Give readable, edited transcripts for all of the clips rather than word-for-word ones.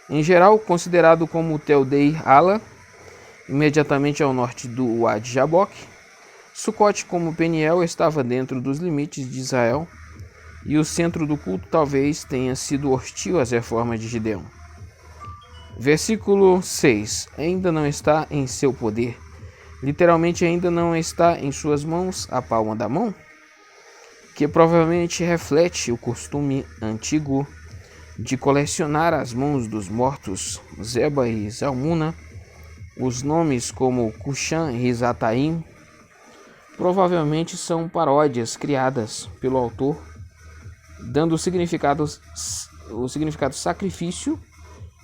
Em geral, considerado como Tel Dei Ala, imediatamente ao norte do Wadi Jabok, Sucote, como Peniel, estava dentro dos limites de Israel, e o centro do culto talvez tenha sido hostil às reformas de Gideão. Versículo 6. Ainda não está em seu poder. Literalmente, ainda não está em suas mãos a palma da mão, que provavelmente reflete o costume antigo de colecionar as mãos dos mortos Zeba e Zalmuna. Os nomes como Cushan e Rizataim provavelmente são paródias criadas pelo autor, dando o significado sacrifício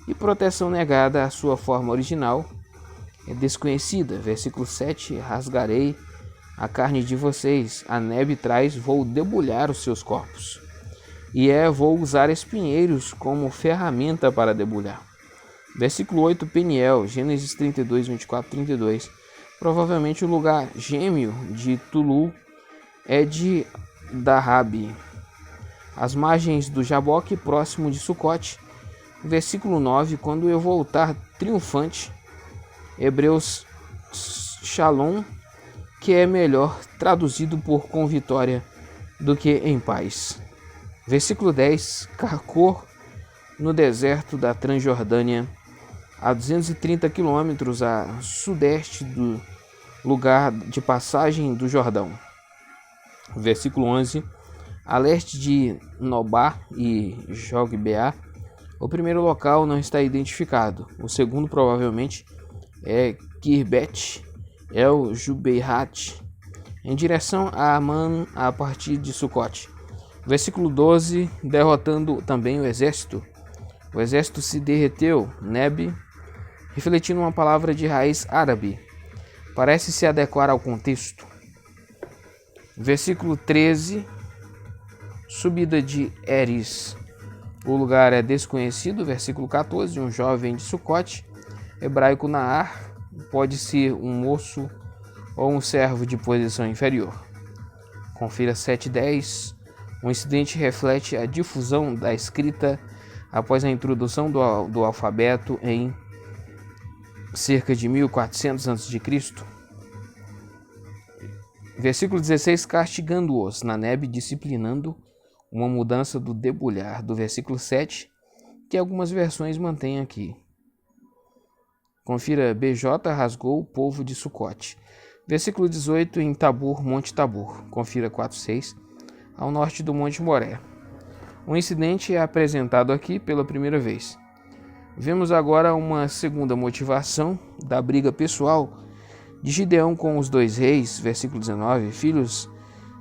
e proteção negada à sua forma original é desconhecida. Versículo 7. Rasgarei a carne de vocês, a neve traz, vou debulhar os seus corpos. Vou usar espinheiros como ferramenta para debulhar. Versículo 8. Peniel, Gênesis 32, 24, 32. Provavelmente o lugar gêmeo de Tulu é de Darabe, as margens do Jaboque, próximo de Sucote. Versículo 9. Quando eu voltar triunfante, Hebreus Shalom, que é melhor traduzido por com vitória do que em paz. Versículo 10. Carcor, no deserto da Transjordânia, a 230 quilômetros a sudeste do lugar de passagem do Jordão. Versículo 11. A leste de Nobá e Jogbeá, o primeiro local não está identificado. O segundo provavelmente é Kirbet El Jubeihat, em direção a Amã a partir de Sucote. Versículo 12. Derrotando também o exército. O exército se derreteu, Neb, refletindo uma palavra de raiz árabe. Parece se adequar ao contexto. Versículo 13. Subida de Eris. O lugar é desconhecido. Versículo 14. Um jovem de Sucote, hebraico Naar, pode ser um moço ou um servo de posição inferior. Confira 7:10. Um incidente reflete a difusão da escrita após a introdução do alfabeto em cerca de 1400 a.C. Versículo 16. Castigando-os, Naneb, disciplinando, uma mudança do debulhar, do versículo 7, que algumas versões mantêm aqui. Confira, BJ rasgou o povo de Sucote. Versículo 18, em Tabor, Monte Tabor. Confira 4:6, ao norte do Monte Moré. O incidente é apresentado aqui pela primeira vez. Vemos agora uma segunda motivação da briga pessoal de Gideão com os dois reis. Versículo 19, filhos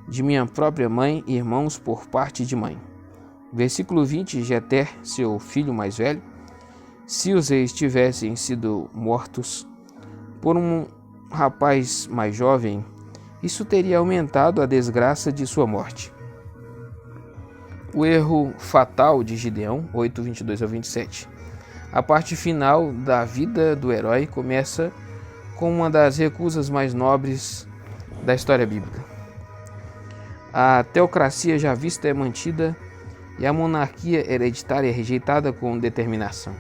de minha própria mãe, irmãos por parte de mãe. Versículo 20, Jeter, seu filho mais velho. Se os reis tivessem sido mortos por um rapaz mais jovem, isso teria aumentado a desgraça de sua morte. O erro fatal de Gideão, 8:22-27. A parte final da vida do herói começa com uma das recusas mais nobres da história bíblica. A teocracia já vista é mantida e a monarquia hereditária é rejeitada com determinação.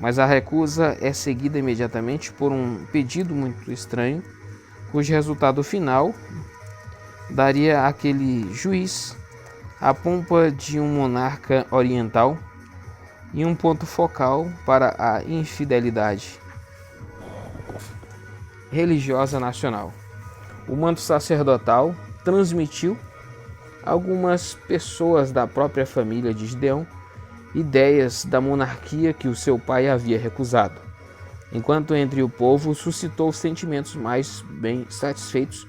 Mas a recusa é seguida imediatamente por um pedido muito estranho, cujo resultado final daria àquele juiz a pompa de um monarca oriental e um ponto focal para a infidelidade religiosa nacional. O manto sacerdotal transmitiu a algumas pessoas da própria família de Gideão ideias da monarquia que o seu pai havia recusado, enquanto entre o povo suscitou sentimentos mais bem satisfeitos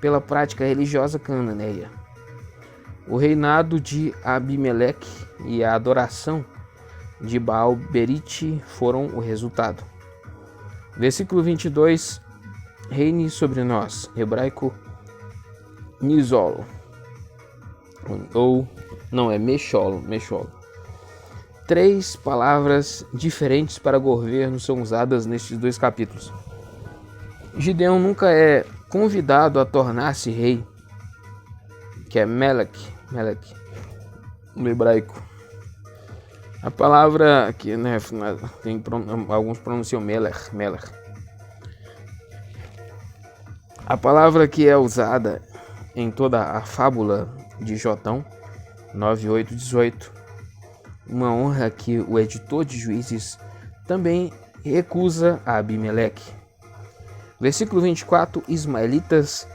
pela prática religiosa cananeia. O reinado de Abimeleque e a adoração de Baal-Berite foram o resultado. Versículo 22. Reine sobre nós, hebraico Nizolo, ou não é Mesholo. Três palavras diferentes para governo são usadas nestes dois capítulos. Gideão nunca é convidado a tornar-se rei, que é Melek no hebraico. A palavra aqui, né, alguns pronunciam Meller. A palavra que é usada em toda a fábula de Jotão 9:8-18, uma honra que o editor de Juízes também recusa a Abimeleque. Versículo 24, ismaelitas,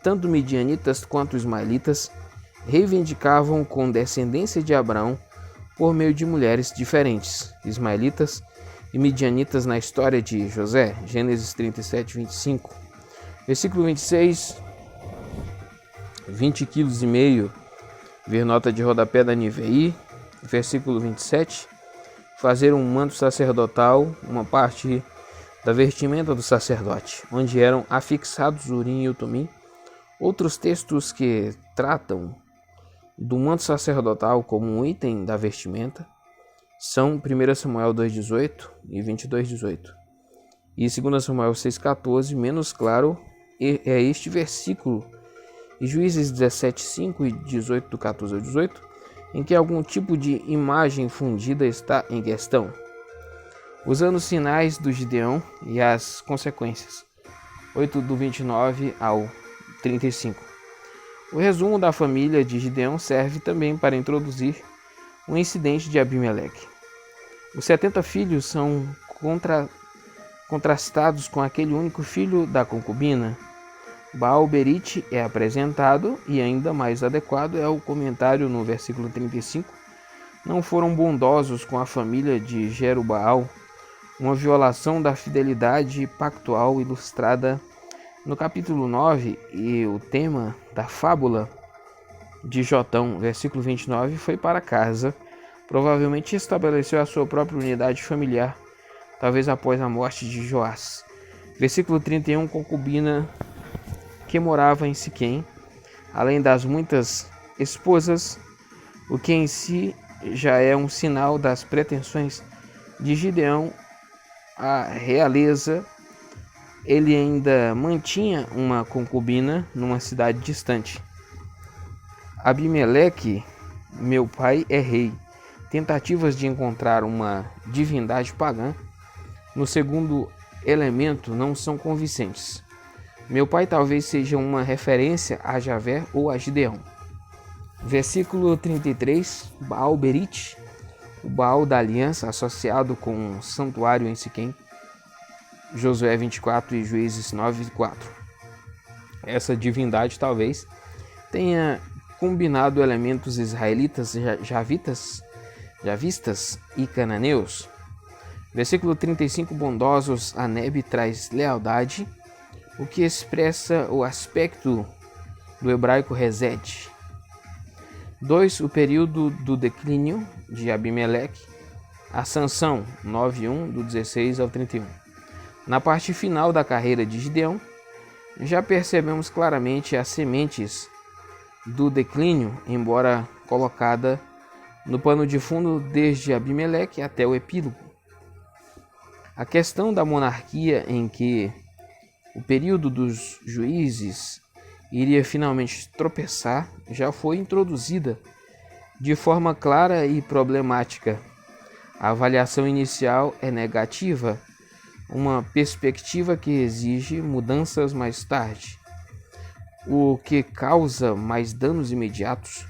tanto midianitas quanto ismaelitas, reivindicavam com descendência de Abraão por meio de mulheres diferentes, ismaelitas e midianitas na história de José, Gênesis 37:25. Versículo 26, 20,5 kg, ver nota de rodapé da NVI. Versículo 27, fazer um manto sacerdotal, uma parte da vestimenta do sacerdote, onde eram afixados o urim e o tumim. Outros textos que tratam do manto sacerdotal como um item da vestimenta são 1 Samuel 2:18 e 22:18. E 2 Samuel 6:14, menos claro é este versículo, e Juízes 17:5 e 18, do 14 ao 18, em que algum tipo de imagem fundida está em questão, usando os sinais do Gideão e as consequências. 8 do 29 ao 35. O resumo da família de Gideão serve também para introduzir o incidente de Abimeleque. Os 70 filhos são contrastados com aquele único filho da concubina. Baal-Berite é apresentado, e ainda mais adequado é o comentário no versículo 35. Não foram bondosos com a família de Jerubaal, uma violação da fidelidade pactual ilustrada no capítulo 9, e o tema da fábula de Jotão, versículo 29, foi para casa. Provavelmente estabeleceu a sua própria unidade familiar, talvez após a morte de Joás. Versículo 31, concubina que morava em Siquém, além das muitas esposas, o que em si já é um sinal das pretensões de Gideão à realeza. Ele ainda mantinha uma concubina numa cidade distante. Abimeleque, meu pai é rei. Tentativas de encontrar uma divindade pagã no segundo elemento não são convincentes. Meu pai talvez seja uma referência a Javé ou a Gideão. Versículo 33, Baal-Berite, o Baal da aliança associado com um santuário em Siquém, Josué 24 e Juízes 9:4. Essa divindade talvez tenha combinado elementos israelitas, javistas e cananeus. Versículo 35, bondosos, Aneb traz lealdade, o que expressa o aspecto do hebraico Resed. 2. O período do declínio de Abimeleque, a sanção 9:1, do 16 ao 31. Na parte final da carreira de Gideão, já percebemos claramente as sementes do declínio, embora colocada no pano de fundo desde Abimeleque até o epílogo. A questão da monarquia, em que o período dos juízes iria finalmente tropeçar, já foi introduzida de forma clara e problemática. A avaliação inicial é negativa, uma perspectiva que exige mudanças mais tarde. O que causa mais danos imediatos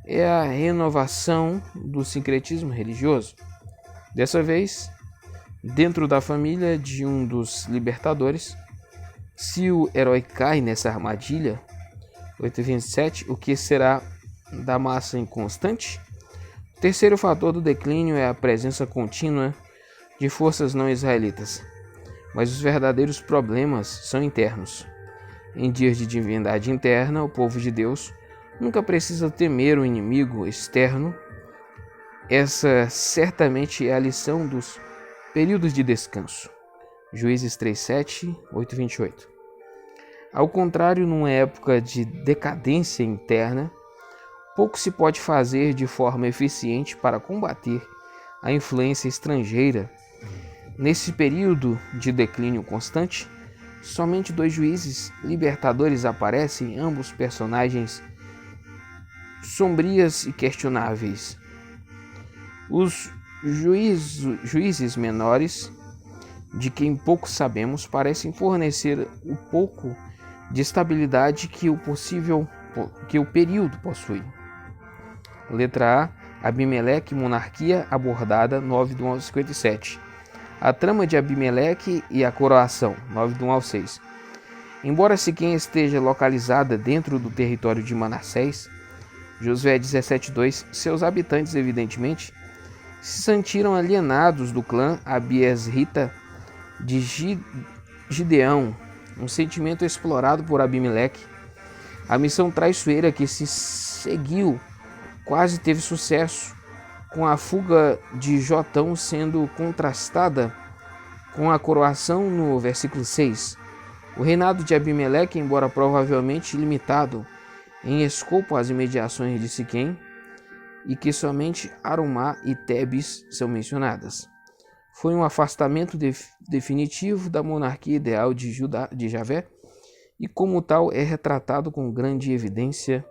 é a renovação do sincretismo religioso. Dessa vez, dentro da família de um dos libertadores. Se o herói cai nessa armadilha, 8:27, o que será da massa inconstante? O terceiro fator do declínio é a presença contínua de forças não israelitas, mas os verdadeiros problemas são internos. Em dias de divindade interna, o povo de Deus nunca precisa temer o inimigo externo. Essa certamente é a lição dos períodos de descanso. Juízes 3:7, 8:28. Ao contrário, numa época de decadência interna, pouco se pode fazer de forma eficiente para combater a influência estrangeira. Nesse período de declínio constante, somente 2 juízes libertadores aparecem, ambos personagens sombrias e questionáveis. Os juízes menores, de quem pouco sabemos, parecem fornecer o pouco de estabilidade que o período possui. Letra A. Abimeleque, monarquia, abordada, 9 do 1 ao 57. A trama de Abimeleque e a coroação, 9 do 1 ao 6. Embora Siquém esteja localizada dentro do território de Manassés, Josué 17:2, seus habitantes, evidentemente, se sentiram alienados do clã abiesrita de Gideão, um sentimento explorado por Abimeleque. A missão traiçoeira que se seguiu quase teve sucesso, com a fuga de Jotão sendo contrastada com a coroação no versículo 6. O reinado de Abimeleque, embora provavelmente limitado em escopo às imediações de Siquém, e que somente Arumá e Tebes são mencionadas, foi um afastamento definitivo da monarquia ideal de Javé, e como tal é retratado com grande evidência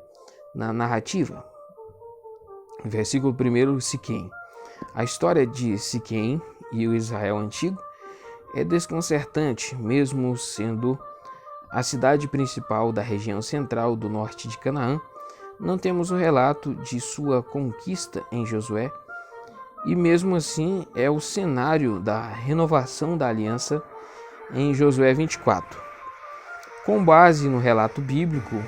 na narrativa. Versículo 1, Siquém. A história de Siquém e o Israel antigo é desconcertante, mesmo sendo a cidade principal da região central do norte de Canaã. Não temos o relato de sua conquista em Josué, e mesmo assim é o cenário da renovação da aliança em Josué 24. Com base no relato bíblico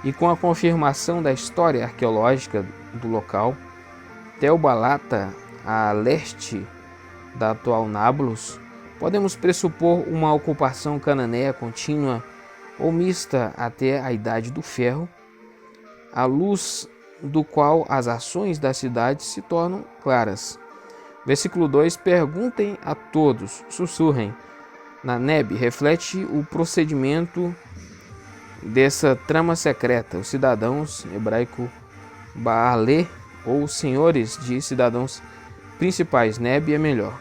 e com a confirmação da história arqueológica do local, Tel-Balata, a leste da atual Nablus, podemos pressupor uma ocupação cananeia contínua ou mista até a Idade do Ferro, à luz do qual as ações da cidade se tornam claras. Versículo 2: Perguntem a todos, sussurrem. Na Neb reflete o procedimento dessa trama secreta. Os cidadãos, hebraico Baalê, ou senhores de cidadãos principais, Neb é melhor.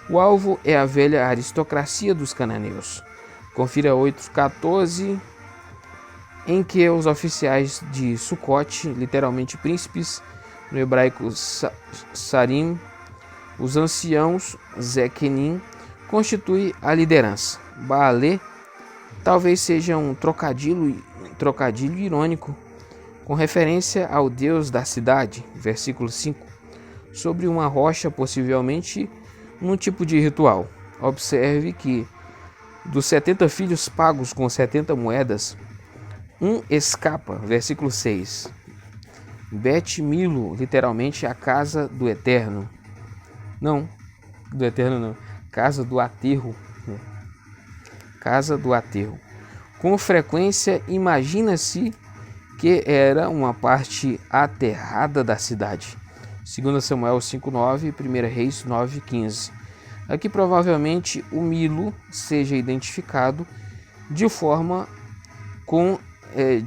O alvo é a velha aristocracia dos cananeus. Confira 8:14, em que os oficiais de Sucote, literalmente príncipes, no hebraico Sarim, os anciãos Zequenim, constituem a liderança. Baalê talvez seja um trocadilho irônico, com referência ao deus da cidade, versículo 5, sobre uma rocha, possivelmente num tipo de ritual. Observe que dos 70 filhos pagos com 70 moedas, um escapa, versículo 6. Bet Milo, literalmente a casa do eterno. Não, do eterno não. Casa do aterro. Casa do aterro. Com frequência, imagina-se que era uma parte aterrada da cidade. 2 Samuel 5:9, 1 Reis 9:15. Aqui provavelmente o Milo seja identificado de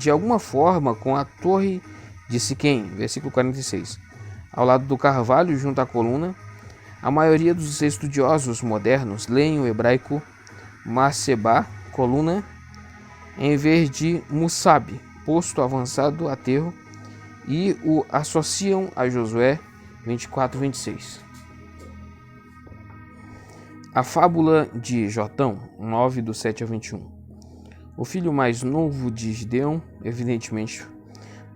alguma forma com a torre de Siquém, versículo 46. Ao lado do carvalho, junto à coluna, a maioria dos estudiosos modernos leem o hebraico Masebá, coluna, em vez de Musab, posto avançado aterro, e o associam a Josué 24:26. A fábula de Jotão, 9 do 7 ao 21. O filho mais novo de Gideão, evidentemente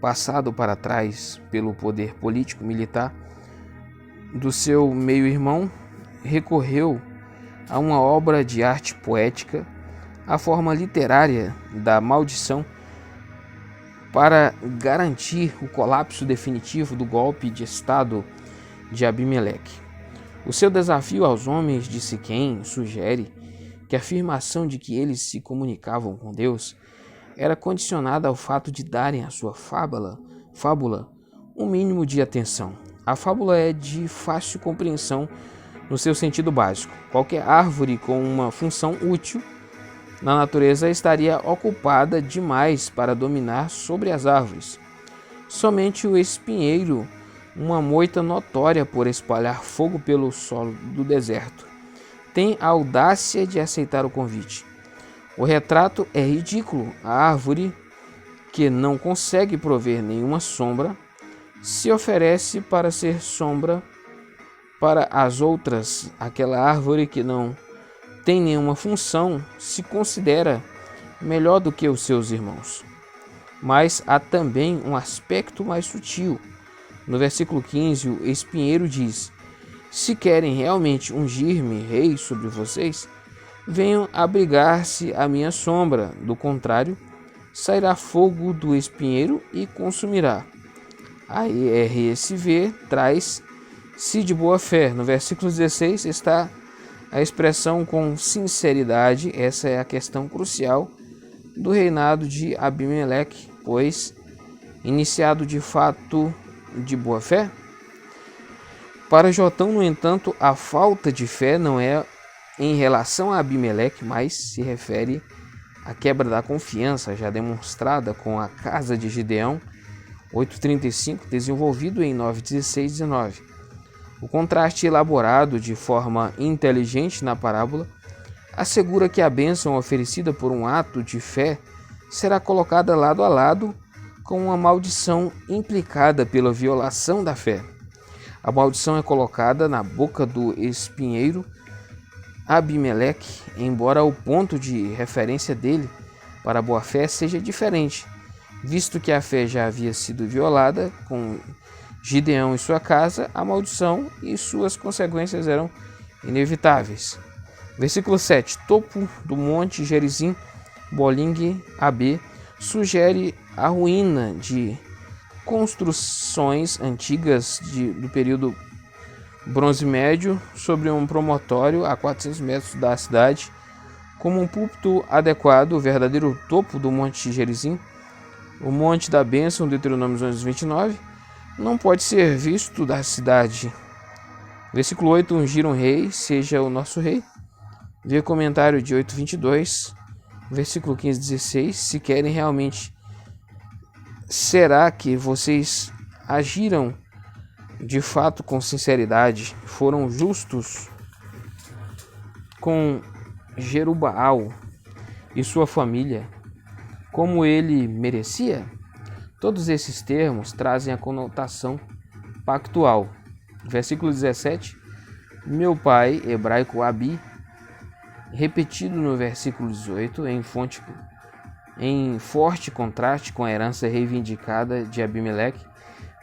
passado para trás pelo poder político-militar do seu meio-irmão, recorreu a uma obra de arte poética, a forma literária da maldição, para garantir o colapso definitivo do golpe de Estado de Abimeleque. O seu desafio aos homens de Siquém sugere que a afirmação de que eles se comunicavam com Deus era condicionada ao fato de darem à sua fábula um mínimo de atenção. A fábula é de fácil compreensão no seu sentido básico. Qualquer árvore com uma função útil na natureza estaria ocupada demais para dominar sobre as árvores. Somente o espinheiro, uma moita notória por espalhar fogo pelo solo do deserto, tem a audácia de aceitar o convite. O retrato é ridículo. A árvore, que não consegue prover nenhuma sombra, se oferece para ser sombra Para as outras, aquela árvore que não tem nenhuma função se considera melhor do que os seus irmãos. Mas há também um aspecto mais sutil. No versículo 15, o espinheiro diz: se querem realmente ungir-me rei sobre vocês, venham abrigar-se à minha sombra. Do contrário, sairá fogo do espinheiro e consumirá. A RSV traz se de boa fé. No versículo 16 está a expressão com sinceridade. Essa é a questão crucial do reinado de Abimeleque, pois, iniciado de fato de boa fé, para Jotão, no entanto, a falta de fé não é em relação a Abimeleque, mas se refere à quebra da confiança já demonstrada com a casa de Gideão, 8:35, desenvolvido em 9:16-19. O contraste elaborado de forma inteligente na parábola assegura que a bênção oferecida por um ato de fé será colocada lado a lado com uma maldição implicada pela violação da fé. A maldição é colocada na boca do espinheiro Abimeleque, embora o ponto de referência dele para a boa-fé seja diferente, visto que a fé já havia sido violada com Gideão e sua casa, a maldição e suas consequências eram inevitáveis. Versículo 7. Topo do monte Gerizim, Boling AB, sugere a ruína de construções antigas do período Bronze Médio sobre um promontório a 400 metros da cidade, como um púlpito adequado. O verdadeiro topo do monte Gerizim, o monte da bênção, Deuteronômio 11:29, não pode ser visto da cidade. Versículo 8. Ungir um rei, seja o nosso rei. Vê comentário de 8:22. Versículo 15:16. Se querem realmente, será que vocês agiram de fato com sinceridade, foram justos com Jerubaal e sua família, como ele merecia? Todos esses termos trazem a conotação pactual. Versículo 17. Meu pai, hebraico Abi, repetido no versículo 18, em forte contraste com a herança reivindicada de Abimeleque.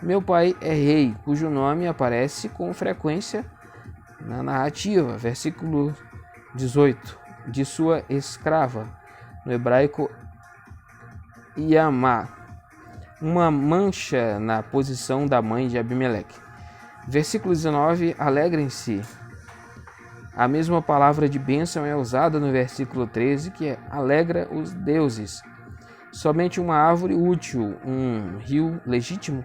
Meu pai é rei, cujo nome aparece com frequência na narrativa. Versículo 18. De sua escrava, no hebraico Iamá, uma mancha na posição da mãe de Abimeleque. Versículo 19. Alegrem-se. A mesma palavra de bênção é usada no versículo 13, que alegra os deuses. Somente uma árvore útil, um rio legítimo,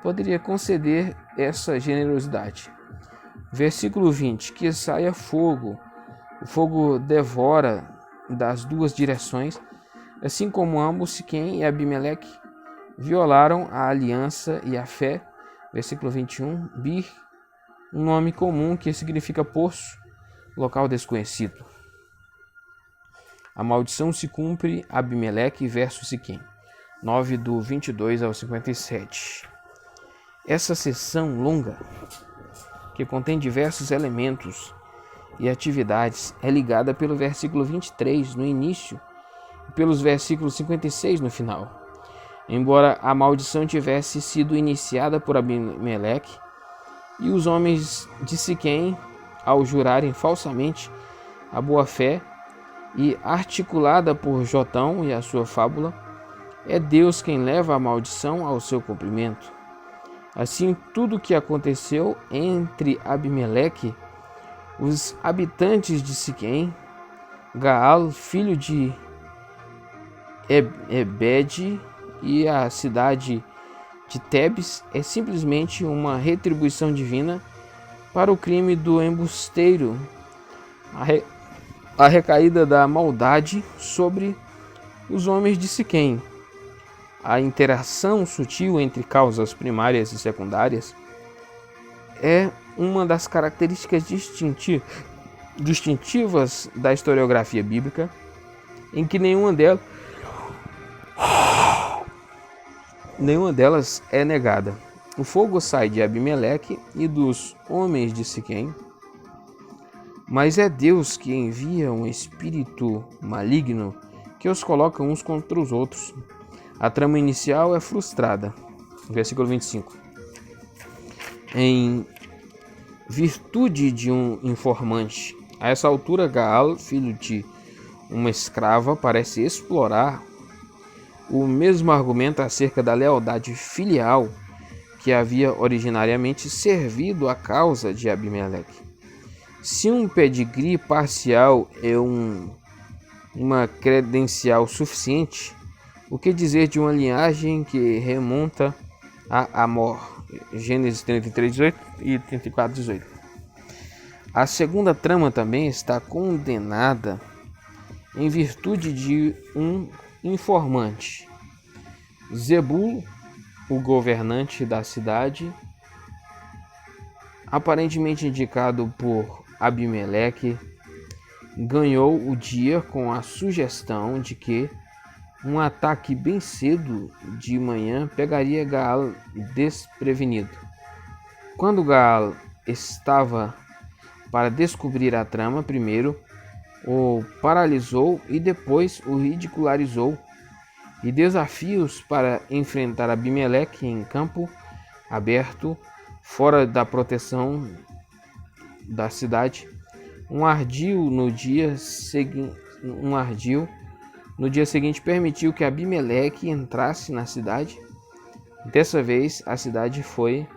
poderia conceder essa generosidade. Versículo 20. Que saia fogo. O fogo devora das duas direções, assim como ambos, Siquém e Abimeleque, violaram a aliança e a fé. Versículo 21. Bir, um nome comum que significa poço, local desconhecido. A maldição se cumpre, Abimeleque versus Siquém. 9 do 22 ao 57. Essa seção longa, que contém diversos elementos e atividades, é ligada pelo versículo 23 no início e pelos versículos 56 no final. Embora a maldição tivesse sido iniciada por Abimeleque e os homens de Siquém, ao jurarem falsamente a boa-fé, e articulada por Jotão e a sua fábula, é Deus quem leva a maldição ao seu cumprimento. Assim, tudo o que aconteceu entre Abimeleque, os habitantes de Siquém, Gaal, filho de Ebed, e a cidade de Tebes é simplesmente uma retribuição divina para o crime do embusteiro, a recaída da maldade sobre os homens de Siquém. A interação sutil entre causas primárias e secundárias é uma das características distintivas da historiografia bíblica, em que nenhuma delas é negada. O fogo sai de Abimeleque e dos homens de Siquém, mas é Deus que envia um espírito maligno que os coloca uns contra os outros. A trama inicial é frustrada. Versículo 25. Em virtude de um informante. A essa altura, Gaal, filho de uma escrava, parece explorar o mesmo argumento acerca da lealdade filial que havia originariamente servido à causa de Abimeleque. Se um pedigree parcial é uma credencial suficiente, o que dizer de uma linhagem que remonta a Amor? Gênesis 33, 18 e 34, 18. A segunda trama também está condenada em virtude de um informante. Zebul, o governante da cidade, aparentemente indicado por Abimeleque, ganhou o dia com a sugestão de que um ataque bem cedo de manhã pegaria Gaal desprevenido. Quando Gaal estava para descobrir a trama, primeiro o paralisou e depois o ridicularizou, e desafios para enfrentar Abimeleque em campo aberto, fora da proteção da cidade. Um ardil no dia seguinte permitiu que Abimeleque entrasse na cidade. Dessa vez, a cidade foi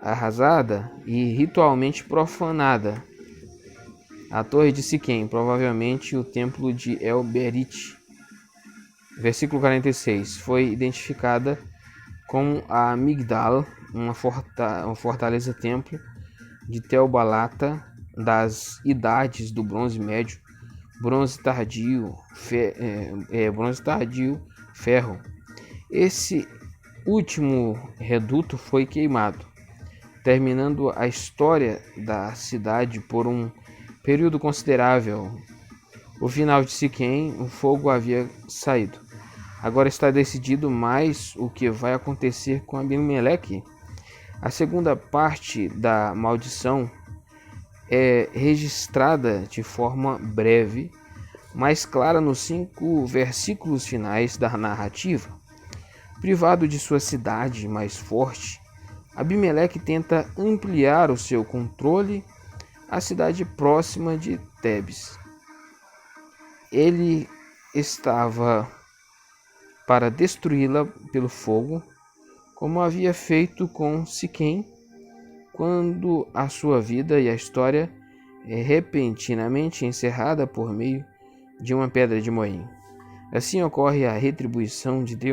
arrasada e ritualmente profanada. A torre de Siquém, provavelmente o templo de El-Berit. Versículo 46. Foi identificada como a Migdal, uma fortaleza-templo de Tel-Balata das idades do Bronze Médio, Bronze Tardio, Ferro. Esse último reduto foi queimado, terminando a história da cidade por um período considerável. O final de Siquém, o fogo havia saído. Agora está decidido mais o que vai acontecer com Abimeleque. A segunda parte da maldição é registrada de forma breve, mais clara nos 5 versículos finais da narrativa. Privado de sua cidade mais forte, Abimeleque tenta ampliar o seu controle à cidade próxima de Tebes. Ele estava para destruí-la pelo fogo, como havia feito com Siquém, quando a sua vida e a história é repentinamente encerrada por meio de uma pedra de moinho. Assim ocorre a retribuição de Deus.